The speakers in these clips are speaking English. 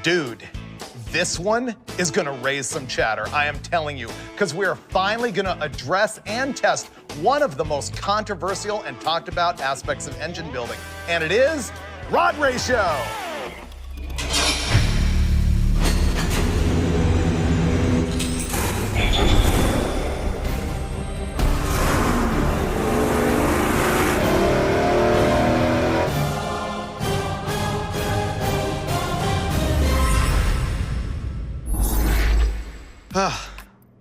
Dude, this one is gonna raise some chatter, I am telling you, because we're finally gonna address and test one of the most controversial and talked about aspects of engine building, and it is rod ratio.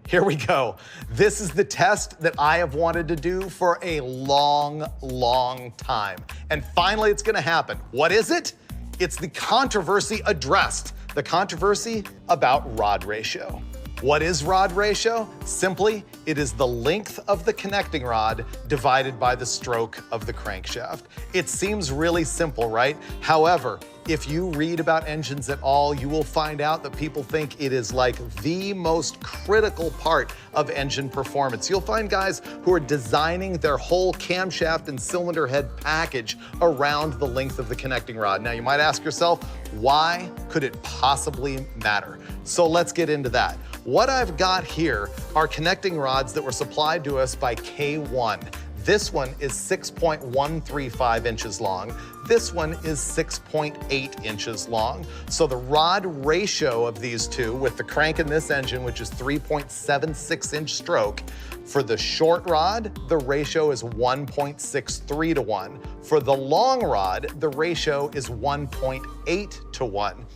Here we go. This is the test that I have wanted to do for a long, long time. And finally, it's gonna happen. What is it? It's the controversy addressed. The controversy about rod ratio. What is rod ratio? Simply, it is the length of the connecting rod divided by the stroke of the crankshaft. It seems really simple, right? However, if you read about engines at all, you will find out that people think it is like the most critical part of engine performance. You'll find guys who are designing their whole camshaft and cylinder head package around the length of the connecting rod. Now, you might ask yourself, why could it possibly matter? So let's get into that. What I've got here are connecting rods that were supplied to us by K1. This one is 6.135 inches long. This one is 6.8 inches long. So the rod ratio of these two, with the crank in this engine, which is 3.76 inch stroke, for the short rod, the ratio is 1.63 to 1. For the long rod, the ratio is 1.8 to 1.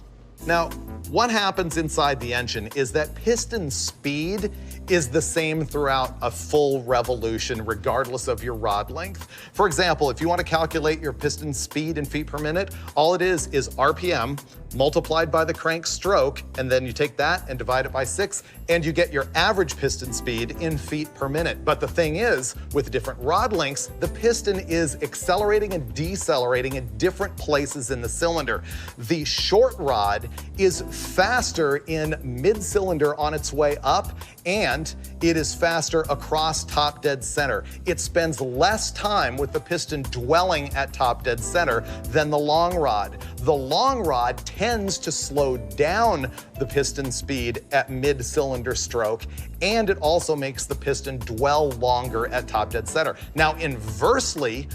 Now, what happens inside the engine is that piston speed is the same throughout a full revolution, regardless of your rod length. For example, if you want to calculate your piston speed in feet per minute, all it is RPM multiplied by the crank stroke, and then you take that and divide it by 6, and you get your average piston speed in feet per minute. But the thing is, with different rod lengths, the piston is accelerating and decelerating in different places in the cylinder. The short rod is faster in mid-cylinder on its way up, and it is faster across top dead center. It spends less time with the piston dwelling at top dead center than the long rod. The long rod tends to slow down the piston speed at mid-cylinder stroke, and it also makes the piston dwell longer at top dead center. Now, inversely,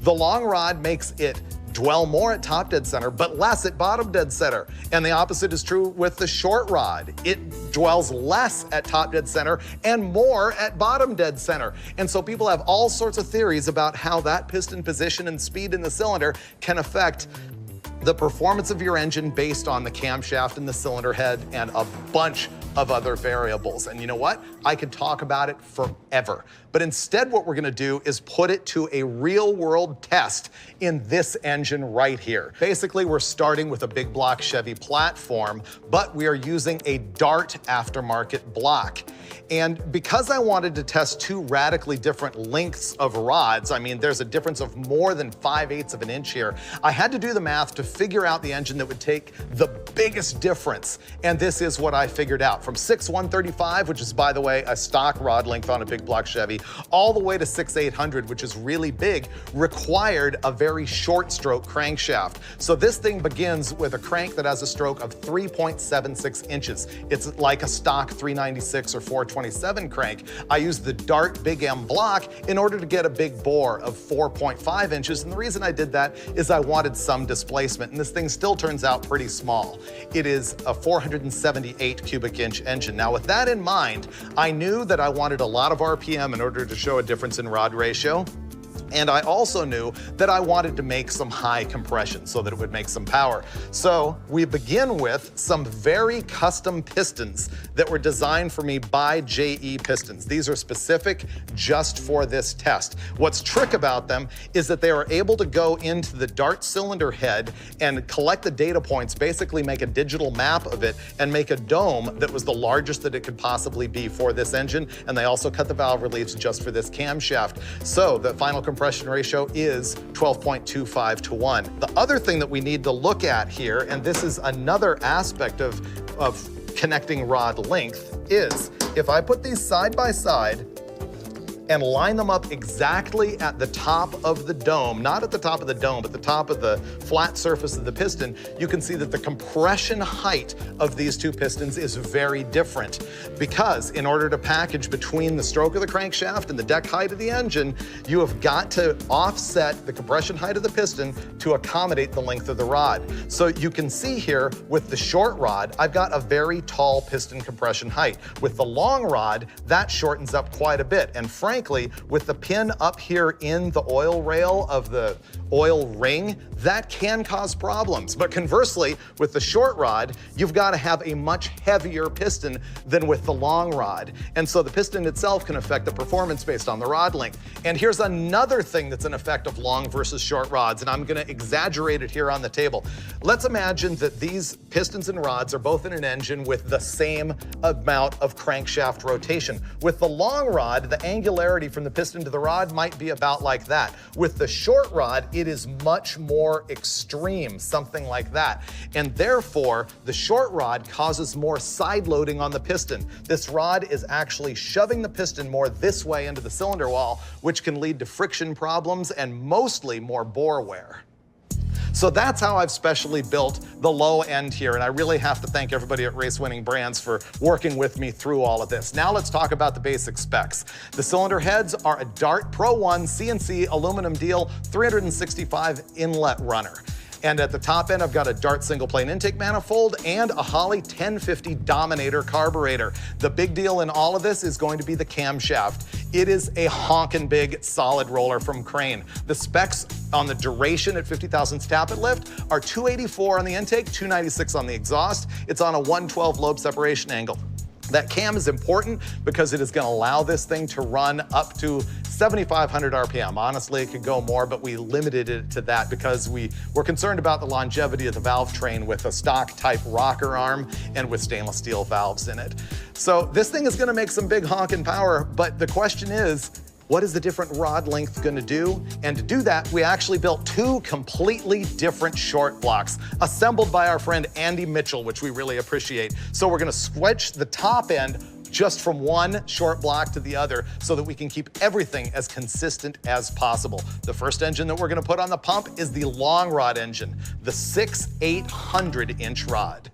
the long rod makes it dwell more at top dead center, but less at bottom dead center. And the opposite is true with the short rod. It dwells less at top dead center and more at bottom dead center. And so people have all sorts of theories about how that piston position and speed in the cylinder can affect the performance of your engine based on the camshaft and the cylinder head and a bunch of other variables. And you know what? I could talk about it forever. But instead, what we're gonna do is put it to a real world test in this engine right here. Basically, we're starting with a big block Chevy platform, but we are using a Dart aftermarket block. And because I wanted to test two radically different lengths of rods, I mean, there's a difference of more than 5/8 of an inch here, I had to do the math to figure out the engine that would take the biggest difference. And this is what I figured out. From 6.135, which is, by the way, a stock rod length on a big block Chevy, all the way to 6.800, which is really big, required a very short stroke crankshaft. So this thing begins with a crank that has a stroke of 3.76 inches. It's like a stock 396 or 427 crank. I used the Dart Big M block in order to get a big bore of 4.5 inches. And the reason I did that is I wanted some displacement. And this thing still turns out pretty small. It is a 478 cubic inch engine. Now, with that in mind, I knew that I wanted a lot of RPM in order to show a difference in rod ratio. And I also knew that I wanted to make some high compression so that it would make some power. So we begin with some very custom pistons that were designed for me by JE Pistons. These are specific just for this test. What's trick about them is that they are able to go into the Dart cylinder head and collect the data points, basically make a digital map of it, and make a dome that was the largest that it could possibly be for this engine. And they also cut the valve reliefs just for this camshaft. So the final compression ratio is 12.25 to 1. The other thing that we need to look at here, and this is another aspect of connecting rod length, is if I put these side by side, and line them up exactly at the top of the dome, not at the top of the dome, but the top of the flat surface of the piston, you can see that the compression height of these two pistons is very different, because in order to package between the stroke of the crankshaft and the deck height of the engine, you have got to offset the compression height of the piston to accommodate the length of the rod. So you can see here with the short rod, I've got a very tall piston compression height. With the long rod, that shortens up quite a bit. And frankly, with the pin up here in the oil rail of the oil ring, that can cause problems. But conversely, with the short rod, you've got to have a much heavier piston than with the long rod. And so the piston itself can affect the performance based on the rod length. And here's another thing that's an effect of long versus short rods, and I'm gonna exaggerate it here on the table. Let's imagine that these pistons and rods are both in an engine with the same amount of crankshaft rotation. With the long rod, the angularity from the piston to the rod might be about like that. With the short rod, it is much more extreme, something like that. And therefore, the short rod causes more side loading on the piston. This rod is actually shoving the piston more this way into the cylinder wall, which can lead to friction problems and mostly more bore wear. So that's how I've specially built the low end here, and I really have to thank everybody at Race Winning Brands for working with me through all of this. Now let's talk about the basic specs. The cylinder heads are a Dart Pro 1 CNC aluminum deal 365 inlet runner. And at the top end, I've got a Dart single plane intake manifold and a Holley 1050 Dominator carburetor. The big deal in all of this is going to be the camshaft. It is a honkin' big solid roller from Crane. The specs on the duration at 50 thousandths tappet lift are 284 on the intake, 296 on the exhaust. It's on a 112 lobe separation angle. That cam is important because it is going to allow this thing to run up to 7,500 RPM. Honestly, it could go more, but we limited it to that because we were concerned about the longevity of the valve train with a stock type rocker arm and with stainless steel valves in it. So this thing is going to make some big honking power, but the question is, what is the different rod length gonna do? And to do that, we actually built two completely different short blocks, assembled by our friend Andy Mitchell, which we really appreciate. So we're gonna switch the top end just from one short block to the other so that we can keep everything as consistent as possible. The first engine that we're gonna put on the pump is the long rod engine, the 6/800-inch rod.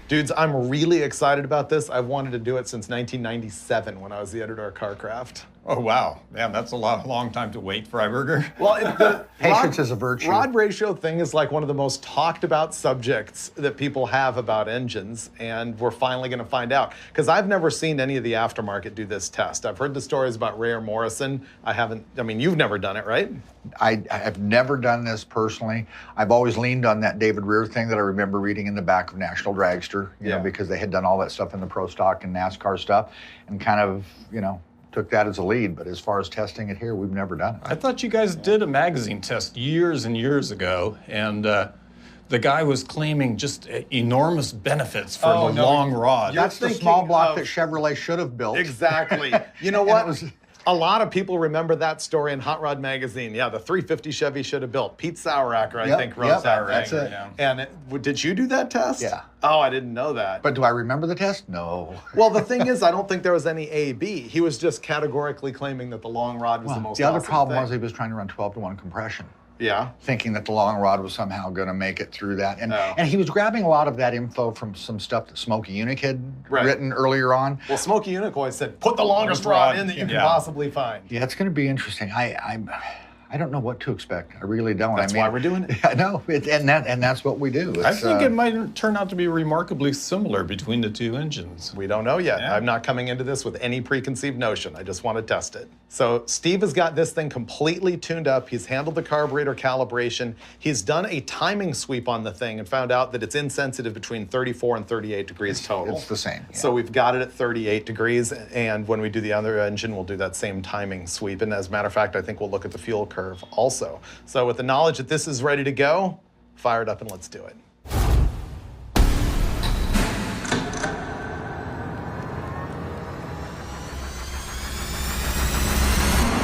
Dudes, I'm really excited about this. I've wanted to do it since 1997 when I was the editor of CarCraft. Oh, wow. Yeah, that's a long time to wait, Freiburger. Well, the patience is a virtue. Rod ratio thing is like one of the most talked about subjects that people have about engines, and we're finally gonna find out. Because I've never seen any of the aftermarket do this test. I've heard the stories about Ray or Morrison. I mean, you've never done it, right? I have never done this personally. I've always leaned on that David Rear thing that I remember reading in the back of National Dragster, you know, because they had done all that stuff in the Pro Stock and NASCAR stuff, and kind of, you know, took that as a lead. But as far as testing it here, we've never done it. I thought you guys did a magazine test years and years ago, and the guy was claiming just enormous benefits for the long rod. That's the small block that Chevrolet should have built. Exactly. You know what? A lot of people remember that story in Hot Rod Magazine. Yeah, the 350 Chevy should have built. Pete Saueracker, I think, wrote that. That's it. Yeah. And did you do that test? Yeah. Oh, I didn't know that. But do I remember the test? No. Well, the thing is, I don't think there was any A-B. He was just categorically claiming that the long rod was the most awesome The other problem thing. was he was trying to run 12-to-1 compression. Yeah. Thinking that the long rod was somehow going to make it through that. And he was grabbing a lot of that info from some stuff that Smokey Unick had written earlier on. Well, Smokey Unick always said, put the longest rod in that you can possibly find. Yeah, it's going to be interesting. I don't know what to expect. I really don't. That's why we're doing it. I know, and that's what we do. I think it might turn out to be remarkably similar between the two engines. We don't know yet. Yeah. I'm not coming into this with any preconceived notion. I just want to test it. So Steve has got this thing completely tuned up. He's handled the carburetor calibration. He's done a timing sweep on the thing and found out that it's insensitive between 34 and 38 degrees total. It's the same. Yeah. So we've got it at 38 degrees, and when we do the other engine, we'll do that same timing sweep. And as a matter of fact, I think we'll look at the fuel curve also. So with the knowledge that this is ready to go, fire it up and let's do it.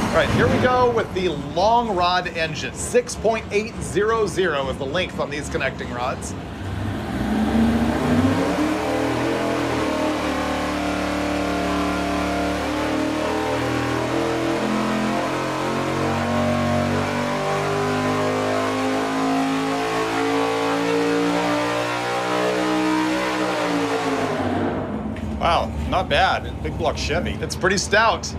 All right, here we go with the long rod engine. 6.800 is the length on these connecting rods. Not bad. Big block Chevy. It's pretty stout.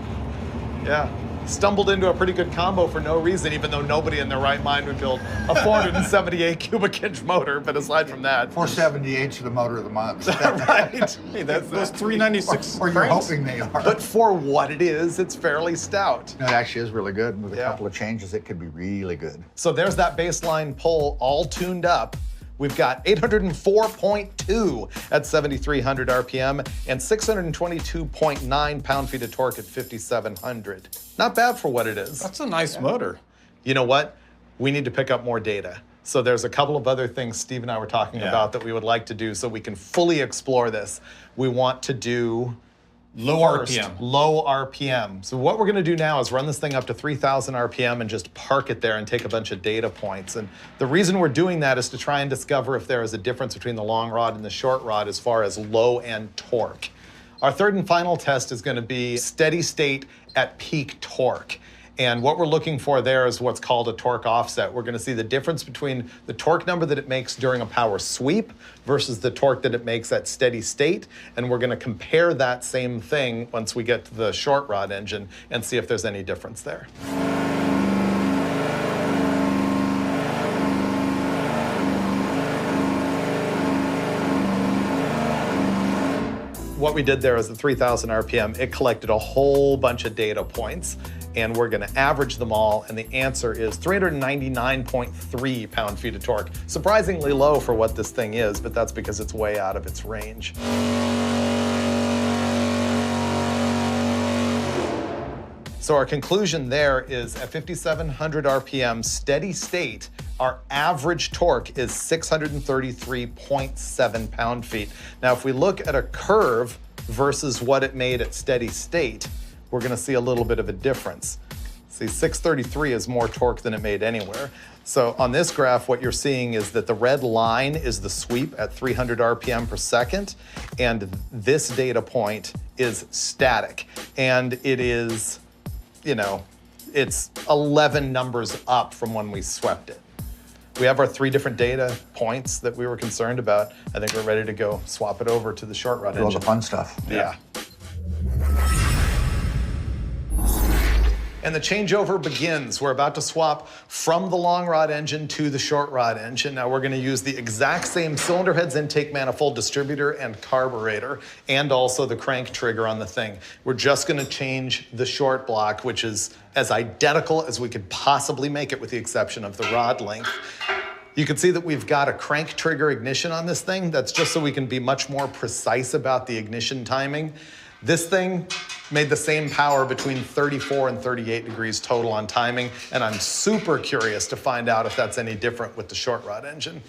Yeah. Stumbled into a pretty good combo for no reason, even though nobody in their right mind would build a 478 cubic inch motor. But aside from that, 478 to the motor of the month. right? Hey, those 396 or you're frames. hoping they are. But for what it is, it's fairly stout. No, it actually is really good. With a Yeah. couple of changes, it could be really good. So there's that baseline pull all tuned up. We've got 804.2 at 7,300 RPM and 622.9 pound-feet of torque at 5,700. Not bad for what it is. That's a nice motor. You know what? We need to pick up more data. So there's a couple of other things Steve and I were talking about that we would like to do so we can fully explore this. We want to do Low first, RPM. low RPM. So what we're gonna do now is run this thing up to 3,000 RPM and just park it there and take a bunch of data points. And the reason we're doing that is to try and discover if there is a difference between the long rod and the short rod as far as low end torque. Our third and final test is gonna be steady state at peak torque. And what we're looking for there is what's called a torque offset. We're gonna see the difference between the torque number that it makes during a power sweep versus the torque that it makes at steady state. And we're gonna compare that same thing once we get to the short rod engine and see if there's any difference there. What we did there is the 3,000 RPM, it collected a whole bunch of data points, and we're gonna average them all, and the answer is 399.3 pound-feet of torque. Surprisingly low for what this thing is, but that's because it's way out of its range. So our conclusion there is at 5,700 RPM steady state, our average torque is 633.7 pound-feet. Now, if we look at a curve versus what it made at steady state, we're gonna see a little bit of a difference. See, 633 is more torque than it made anywhere. So on this graph, what you're seeing is that the red line is the sweep at 300 RPM per second, and this data point is static. And it is, you know, it's 11 numbers up from when we swept it. We have our 3 different data points that we were concerned about. I think we're ready to go swap it over to the short rod All engine. the fun stuff. Yeah. And the changeover begins. We're about to swap from the long rod engine to the short rod engine. Now we're gonna use the exact same cylinder heads, intake manifold, distributor, and carburetor, and also the crank trigger on the thing. We're just gonna change the short block, which is as identical as we could possibly make it with the exception of the rod length. You can see that we've got a crank trigger ignition on this thing. That's just so we can be much more precise about the ignition timing. This thing made the same power between 34 and 38 degrees total on timing, and I'm super curious to find out if that's any different with the short rod engine.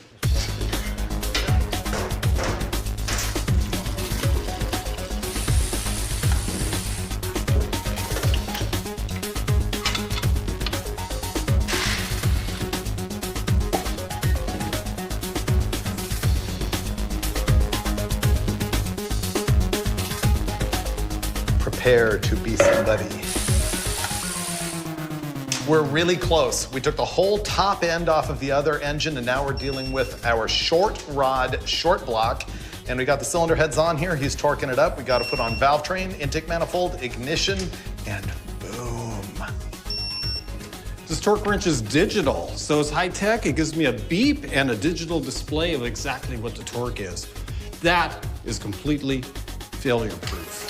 Prepare to be somebody. We're really close. We took the whole top end off of the other engine, and now we're dealing with our short rod, short block. And we got the cylinder heads on here. He's torquing it up. We got to put on valve train, intake manifold, ignition, and boom. This torque wrench is digital, so it's high tech. It gives me a beep and a digital display of exactly what the torque is. That is completely failure proof.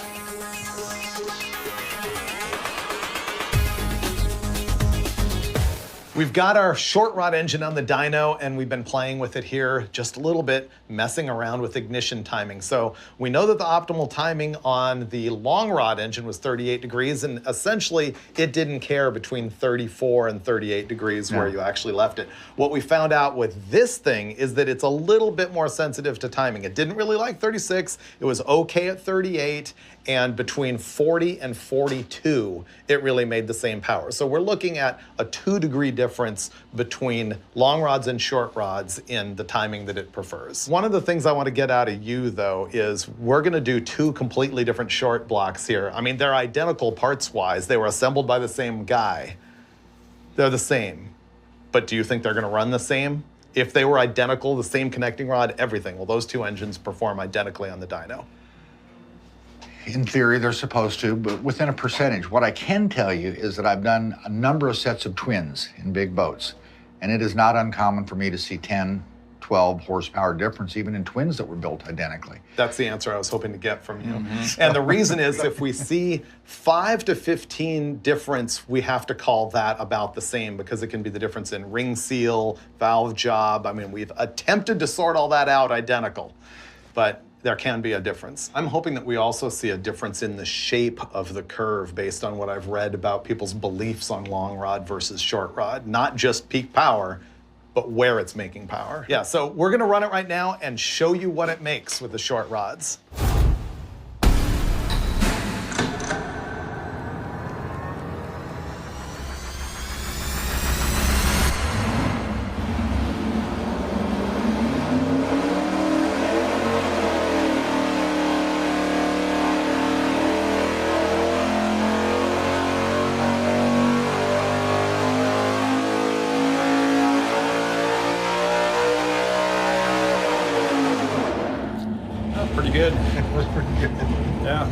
We've got our short rod engine on the dyno, and we've been playing with it here just a little bit, messing around with ignition timing. So we know that the optimal timing on the long rod engine was 38 degrees, and essentially it didn't care between 34 and 38 degrees where you actually left it. What we found out with this thing is that it's a little bit more sensitive to timing. It didn't really like 36, it was okay at 38, and between 40 and 42, it really made the same power. So we're looking at a 2-degree difference between long rods and short rods in the timing that it prefers. One of the things I want to get out of you, though, is we're going to do 2 completely different short blocks here. I mean, they're identical parts-wise. They were assembled by the same guy. They're the same. But do you think they're going to run the same? If they were identical, the same connecting rod, everything, well, those 2 engines perform identically on the dyno. In theory, they're supposed to, but within a percentage. What I can tell you is that I've done a number of sets of twins in big boats, and it is not uncommon for me to see 10, 12 horsepower difference, even in twins that were built identically. That's the answer I was hoping to get from you. And the reason is if we see 5 to 15 difference, we have to call that about the same because it can be the difference in ring seal, valve job. I mean, we've attempted to sort all that out identical, but there can be a difference. I'm hoping that we also see a difference in the shape of the curve based on what I've read about people's beliefs on long rod versus short rod, not just peak power, but where it's making power. Yeah, so we're gonna run it right now and show you what it makes with the short rods. Pretty good. It was pretty good. Yeah.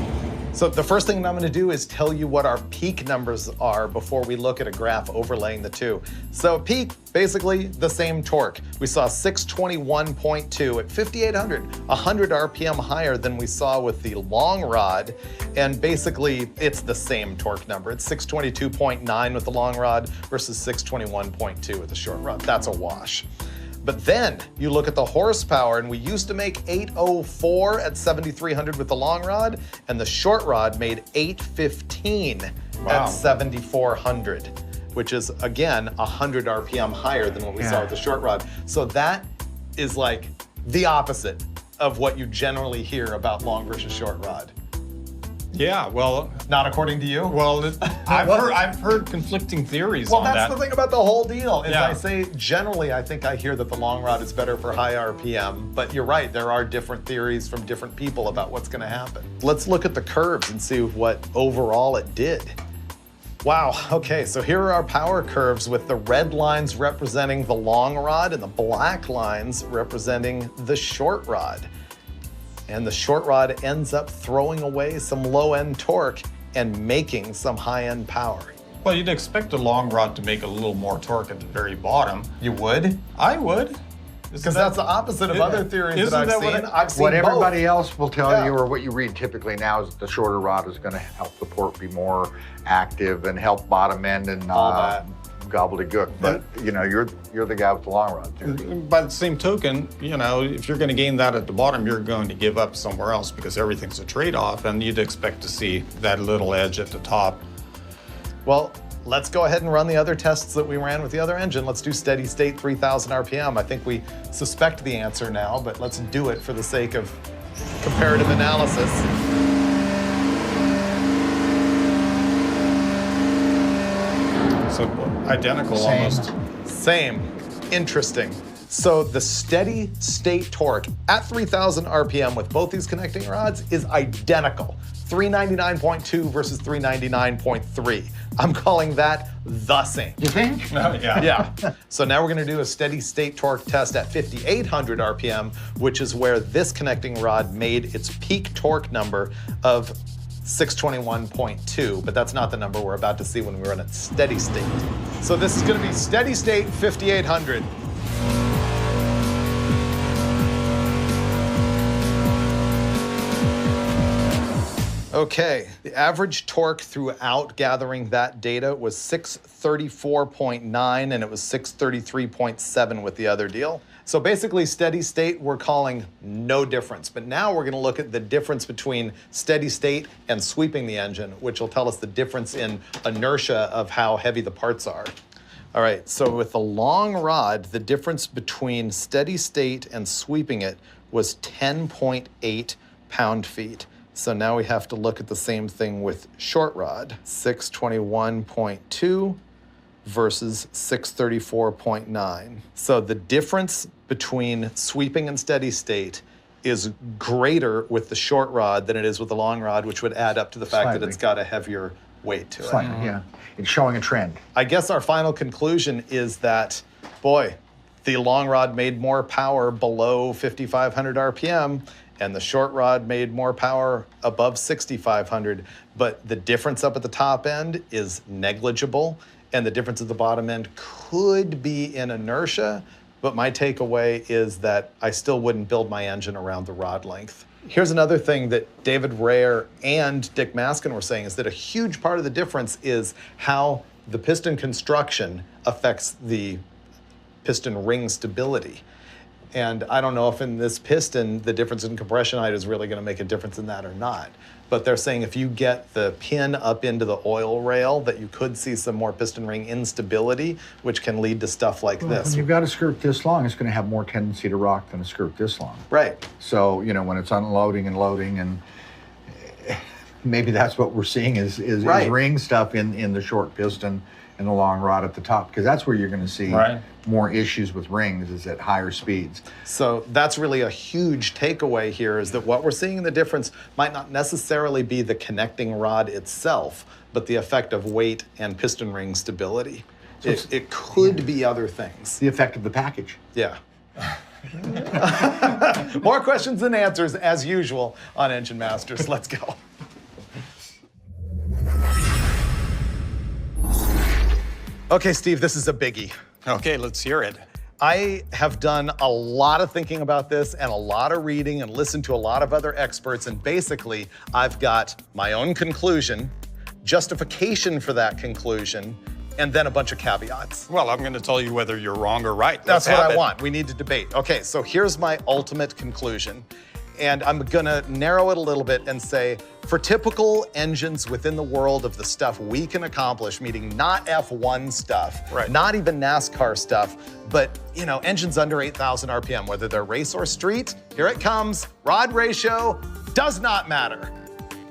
So the first thing that I'm gonna do is tell you what our peak numbers are before we look at a graph overlaying the two. So peak, basically the same torque. We saw 621.2 at 5,800, 100 RPM higher than we saw with the long rod. And basically it's the same torque number. It's 622.9 with the long rod versus 621.2 with the short rod. That's a wash. But then you look at the horsepower, and we used to make 804 at 7,300 with the long rod, and the short rod made 815 at 7,400, which is, again, 100 RPM higher than what we saw with the short rod. So that is like the opposite of what you generally hear about long versus short rod. Yeah, well, Not according to you? well, I've heard conflicting theories Well, on that's that. the thing about the whole deal. Is Yeah. I say generally, I think I hear that the long rod is better for high RPM, but you're right, there are different theories from different people about what's gonna happen. Let's look at the curves and see what overall it did. Wow, okay, so here are our power curves with the red lines representing the long rod and the black lines representing the short rod. And the short rod ends up throwing away some low-end torque and making some high-end power. Well, you'd expect a long rod to make a little more torque at the very bottom. You would? I would. Because that's the opposite of other theories that I've seen. I've seen What both. everybody else will tell Yeah. you, or what you read typically now, is that the shorter rod is going to help the port be more active and help bottom end and All that. gobbledygook. But you know, you're the guy with the long rod theory. By the same token, you know, if you're going to gain that at the bottom, you're going to give up somewhere else because everything's a trade-off, and you'd expect to see that little edge at the top. Well, let's go ahead and run the other tests that we ran with the other engine. Let's do steady state 3,000 RPM. I think we suspect the answer now, but let's do it for the sake of comparative analysis. So identical almost. Same. Interesting. So the steady state torque at 3,000 RPM with both these connecting rods is identical. 399.2 versus 399.3. I'm calling that the same. You think? Yeah. Yeah. So now we're gonna do a steady state torque test at 5,800 RPM, which is where this connecting rod made its peak torque number of 621.2, but that's not the number we're about to see when we run at steady state. So this is gonna be steady state 5,800. Okay, the average torque throughout gathering that data was 634.9, and it was 633.7 with the other deal. So basically steady state, we're calling no difference. But now we're gonna look at the difference between steady state and sweeping the engine, which will tell us the difference in inertia of how heavy the parts are. All right, so with the long rod, the difference between steady state and sweeping it was 10.8 pound-feet. So now we have to look at the same thing with short rod, 621.2 versus 634.9. So the difference between sweeping and steady state is greater with the short rod than it is with the long rod, which would add up to the fact that Slightly. it's got a heavier weight to it. Slightly, yeah. It's showing a trend. I guess our final conclusion is that, boy, the long rod made more power below 5,500 RPM, and the short rod made more power above 6,500, but the difference up at the top end is negligible, and the difference at the bottom end could be in inertia, but my takeaway is that I still wouldn't build my engine around the rod length. Here's another thing that David Rayer and Dick Maskin were saying, is that a huge part of the difference is how the piston construction affects the piston ring stability. And I don't know if in this piston, the difference in compression height is really going to make a difference in that or not. But they're saying if you get the pin up into the oil rail, that you could see some more piston ring instability, which can lead to stuff like this. When you've got a skirt this long, it's going to have more tendency to rock than a skirt this long. Right. So, you know, when it's unloading and loading, and maybe that's what we're seeing is ring stuff in the short piston and the long rod at the top, because that's where you're going to see more issues with rings, is at higher speeds. So that's really a huge takeaway here, is that what we're seeing in the difference might not necessarily be the connecting rod itself, but the effect of weight and piston ring stability. So it could be other things. The effect of the package. Yeah. More questions than answers, as usual, on Engine Masters. Let's go. Okay, Steve, this is a biggie. Okay, let's hear it. I have done a lot of thinking about this and a lot of reading and listened to a lot of other experts, and basically I've got my own conclusion, justification for that conclusion, and then a bunch of caveats. Well, I'm going to tell you whether you're wrong or right. That's what I want. We need to debate. Okay, so here's my ultimate conclusion. And I'm gonna narrow it a little bit and say, for typical engines within the world of the stuff we can accomplish, meaning not F1 stuff, not even NASCAR stuff, but you know, engines under 8,000 RPM, whether they're race or street, here it comes, rod ratio does not matter.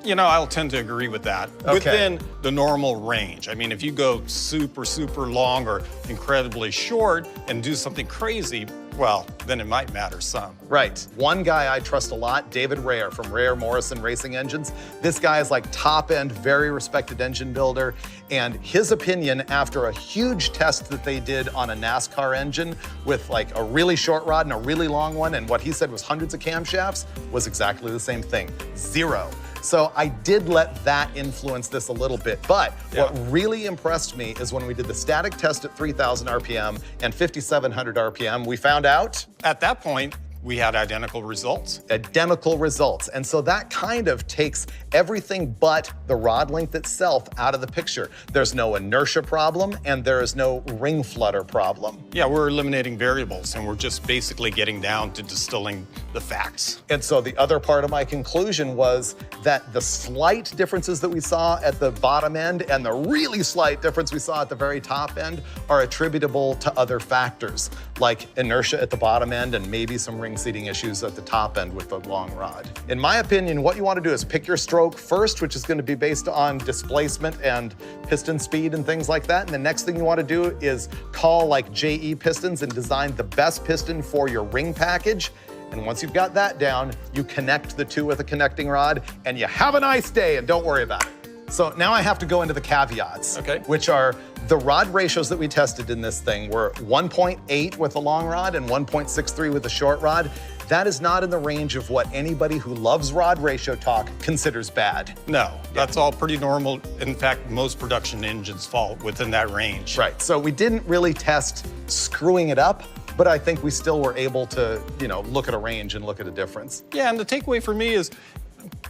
You know, I'll tend to agree with that. Okay. Within the normal range. I mean, if you go super, super long or incredibly short and do something crazy, well, then it might matter some. Right. One guy I trust a lot, David Rayer from Rayer Morrison Racing Engines. This guy is like top end, very respected engine builder. And his opinion after a huge test that they did on a NASCAR engine with like a really short rod and a really long one, and what he said was hundreds of camshafts, was exactly the same thing, 0. So I did let that influence this a little bit, but what really impressed me is when we did the static test at 3,000 RPM and 5,700 RPM, we found out at that point, we had identical results. Identical results. And so that kind of takes everything but the rod length itself out of the picture. There's no inertia problem and there is no ring flutter problem. Yeah, we're eliminating variables and we're just basically getting down to distilling the facts. And so the other part of my conclusion was that the slight differences that we saw at the bottom end and the really slight difference we saw at the very top end are attributable to other factors, like inertia at the bottom end and maybe some ring seating issues at the top end with the long rod. In my opinion, what you want to do is pick your stroke first, which is going to be based on displacement and piston speed and things like that. And the next thing you want to do is call like JE pistons and design the best piston for your ring package. And once you've got that down, you connect the two with a connecting rod and you have a nice day and don't worry about it. So now I have to go into the caveats, which are the rod ratios that we tested in this thing were 1.8 with the long rod and 1.63 with the short rod. That is not in the range of what anybody who loves rod ratio talk considers bad. No, that's all pretty normal. In fact, most production engines fall within that range. Right, so we didn't really test screwing it up, but I think we still were able to, you know, look at a range and look at a difference. Yeah, and the takeaway for me is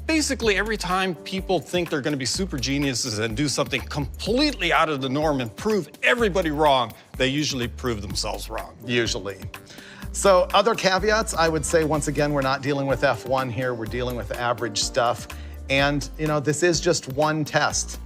basically every time people think they're going to be super geniuses and do something completely out of the norm and prove everybody wrong, they usually prove themselves wrong. Usually. So other caveats, I would say, once again, we're not dealing with F1 here, we're dealing with average stuff. And, you know, this is just one test.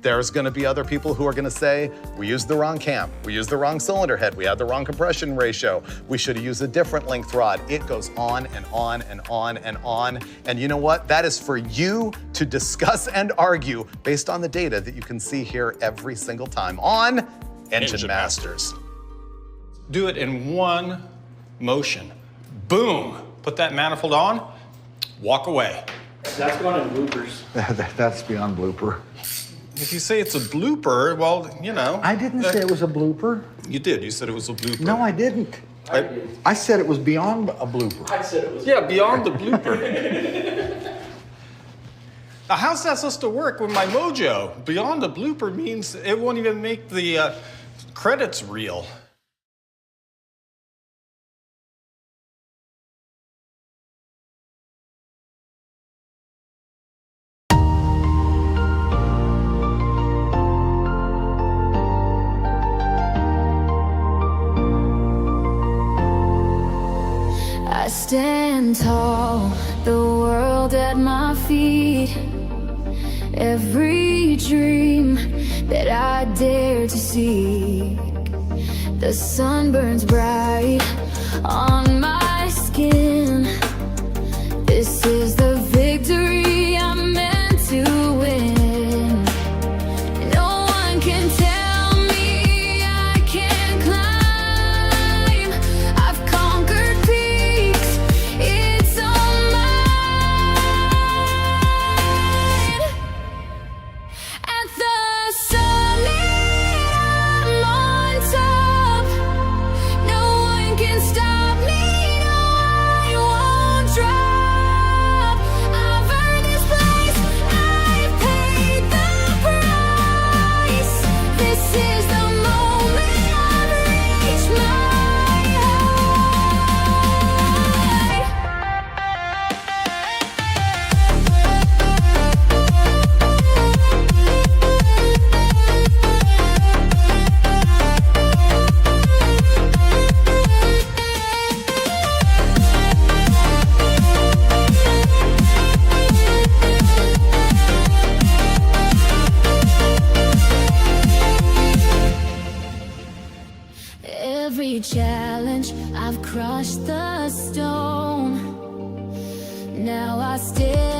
There's gonna be other people who are gonna say, we used the wrong cam, we used the wrong cylinder head, we had the wrong compression ratio, we should have used a different length rod. It goes on and on and on and on. And you know what? That is for you to discuss and argue based on the data that you can see here every single time on Engine Masters. Do it in one motion. Boom, put that manifold on, walk away. That's going in bloopers. That's beyond blooper. If you say it's a blooper, well, you know. I didn't say it was a blooper. You did, you said it was a blooper. No, I didn't. I said it was beyond a blooper. I said it was. Yeah, beyond the blooper. Now, how's that supposed to work with my mojo? Beyond the blooper means it won't even make the credits reel. I stand tall, the world at my feet. Every dream that I dare to seek. The sun burns bright on my skin. This is the victory I'm meant to win. No one can tell me I can't climb. I've conquered peaks, it's all mine. At the summit, I'm on top. No one can stop me, no, I won't drop. I've earned this place, I've paid the price. This is the moment I've reached my Every challenge, I've crushed the stone. Now I stand